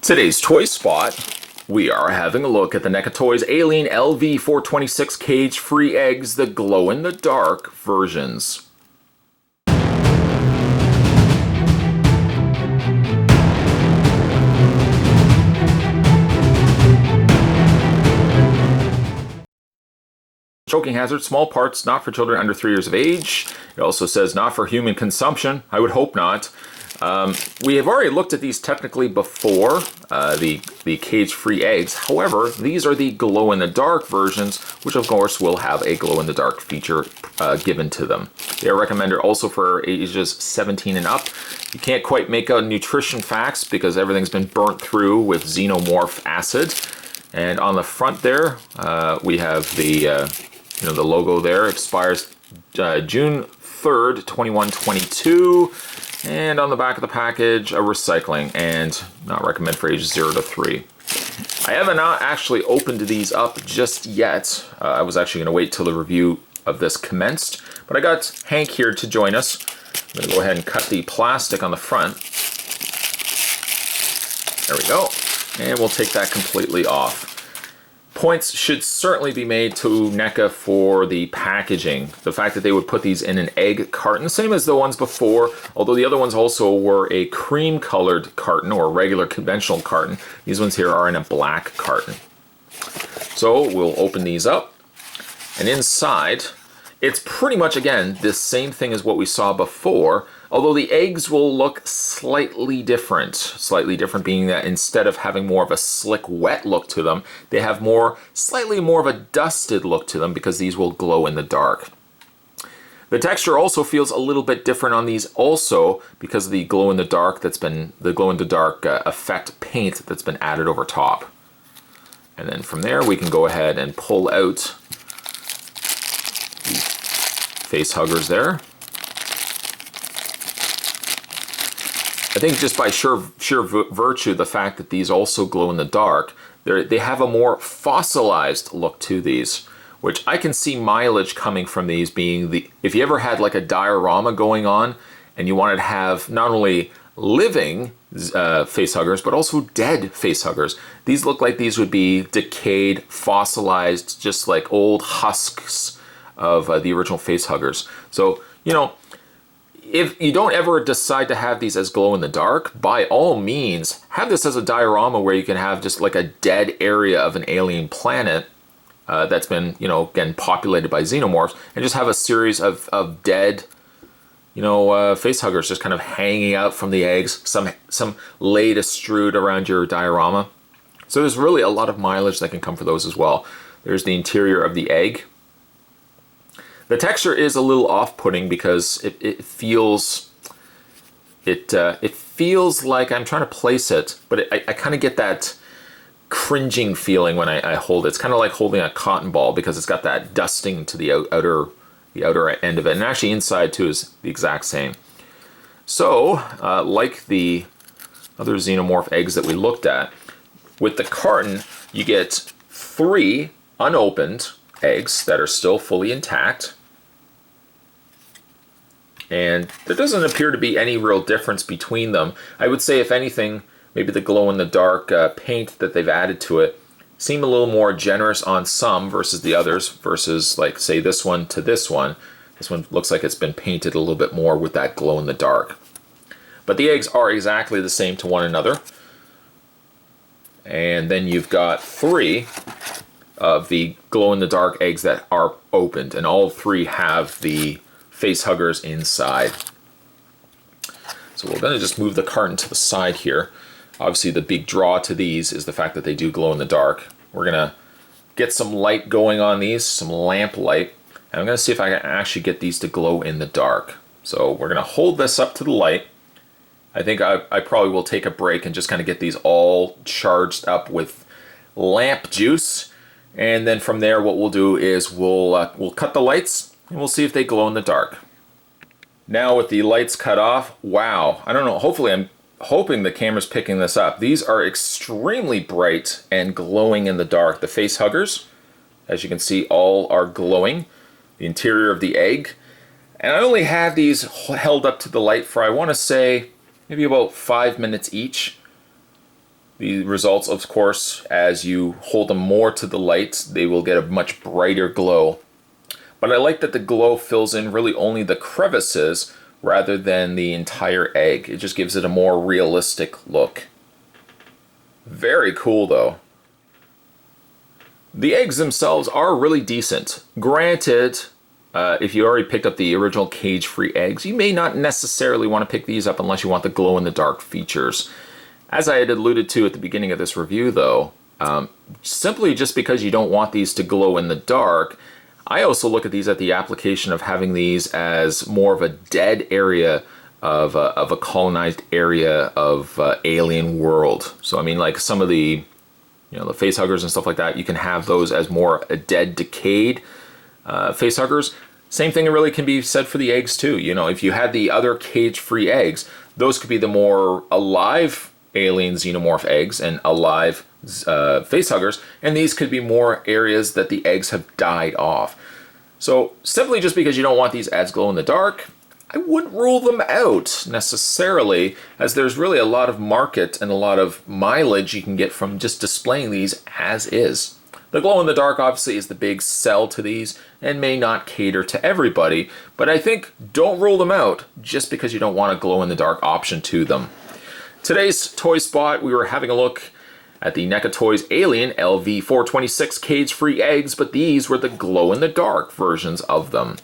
Today's toy spot, we are having a look at the NECA Toys Alien LV-426 cage-free eggs, the glow-in-the-dark versions. Choking hazard, small parts, not for children under 3 years of age. It also says not for human consumption. I would hope not. We have already looked at these technically before, the cage-free eggs. However, these are the glow-in-the-dark versions, which of course will have a glow-in-the-dark feature given to them. They are recommended also for ages 17 and up. You can't quite make out nutrition facts because everything's been burnt through with xenomorph acid. And on the front there, we have the the logo there. Expires June 3rd, 2122. And on the back of the package, a recycling, and not recommended for ages 0 to 3. I have not actually opened these up just yet. I was actually going to wait till the review of this commenced, but I got Hank here to join us. I'm going to go ahead and cut the plastic on the front. There we go. And we'll take that completely off. Points should certainly be made to NECA for the packaging. The fact that they would put these in an egg carton, same as the ones before, although the other ones also were a cream-colored carton or a regular conventional carton. These ones here are in a black carton. So we'll open these up, and inside, it's pretty much, again, the same thing as what we saw before, although the eggs will look slightly different. Slightly different being that instead of having more of a slick, wet look to them, they have slightly more of a dusted look to them because these will glow in the dark. The texture also feels a little bit different on these also because of the glow-in-the-dark effect paint that's been added over top. And then from there we can go ahead and pull out the face huggers there. I think just by sheer virtue, the fact that these also glow in the dark, they have a more fossilized look to these, which I can see mileage coming from these being if you ever had like a diorama going on and you wanted to have not only living face huggers, but also dead face huggers. These look like these would be decayed, fossilized, just like old husks of the original face huggers. So, if you don't ever decide to have these as glow-in-the-dark, by all means, have this as a diorama where you can have just like a dead area of an alien planet that's been, again, populated by xenomorphs, and just have a series of dead, face huggers just kind of hanging out from the eggs, some laid astrewed around your diorama. So there's really a lot of mileage that can come for those as well. There's the interior of the egg. The texture is a little off-putting because it feels like I'm trying to place it, but I kind of get that cringing feeling when I hold it. It's kind of like holding a cotton ball because it's got that dusting to the outer end of it, and actually inside too is the exact same. So, like the other xenomorph eggs that we looked at, with the carton you get 3 unopened eggs that are still fully intact. And there doesn't appear to be any real difference between them. I would say, if anything, maybe the glow-in-the-dark paint that they've added to it seem a little more generous on some versus the others, versus, like, say, this one to this one. This one looks like it's been painted a little bit more with that glow-in-the-dark. But the eggs are exactly the same to one another. And then you've got 3 of the glow-in-the-dark eggs that are opened, and all 3 have the face huggers inside. So we're going to just move the carton to the side here. Obviously the big draw to these is the fact that they do glow in the dark. We're going to get some light going on these, some lamp light, and I'm going to see if I can actually get these to glow in the dark. So we're going to hold this up to the light. I think I probably will take a break and just kind of get these all charged up with lamp juice, and then from there what we'll do is we'll cut the lights and we'll see if they glow in the dark. Now with the lights cut off, wow, I don't know, hopefully I'm hoping the camera's picking this up. These are extremely bright and glowing in the dark. The face huggers, as you can see, all are glowing. The interior of the egg. And I only had these held up to the light for, I want to say, maybe about 5 minutes each. The results, of course, as you hold them more to the light, they will get a much brighter glow. But I like that the glow fills in really only the crevices rather than the entire egg. It just gives it a more realistic look. Very cool though. The eggs themselves are really decent. Granted, if you already picked up the original cage-free eggs, you may not necessarily want to pick these up unless you want the glow-in-the-dark features. As I had alluded to at the beginning of this review though, simply just because you don't want these to glow in the dark, I also look at these at the application of having these as more of a dead area of a colonized area of alien world. So I mean, like some of the, the facehuggers and stuff like that, you can have those as more a dead, decayed facehuggers. Same thing really can be said for the eggs too. If you had the other cage-free eggs, those could be the more alive alien xenomorph eggs and alive facehuggers, and these could be more areas that the eggs have died off. So simply just because you don't want these as glow in the dark, I wouldn't rule them out necessarily, as there's really a lot of market and a lot of mileage you can get from just displaying these as is. The glow in the dark obviously is the big sell to these and may not cater to everybody, but I think don't rule them out just because you don't want a glow in the dark option to them. Today's toy spot, we were having a look at the NECA Toys Alien LV-426 cage-free eggs, but these were the glow-in-the-dark versions of them.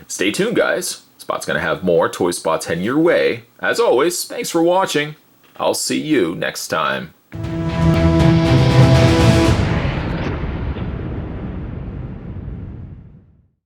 Stay tuned, guys. Spot's going to have more toy spots heading your way. As always, thanks for watching. I'll see you next time.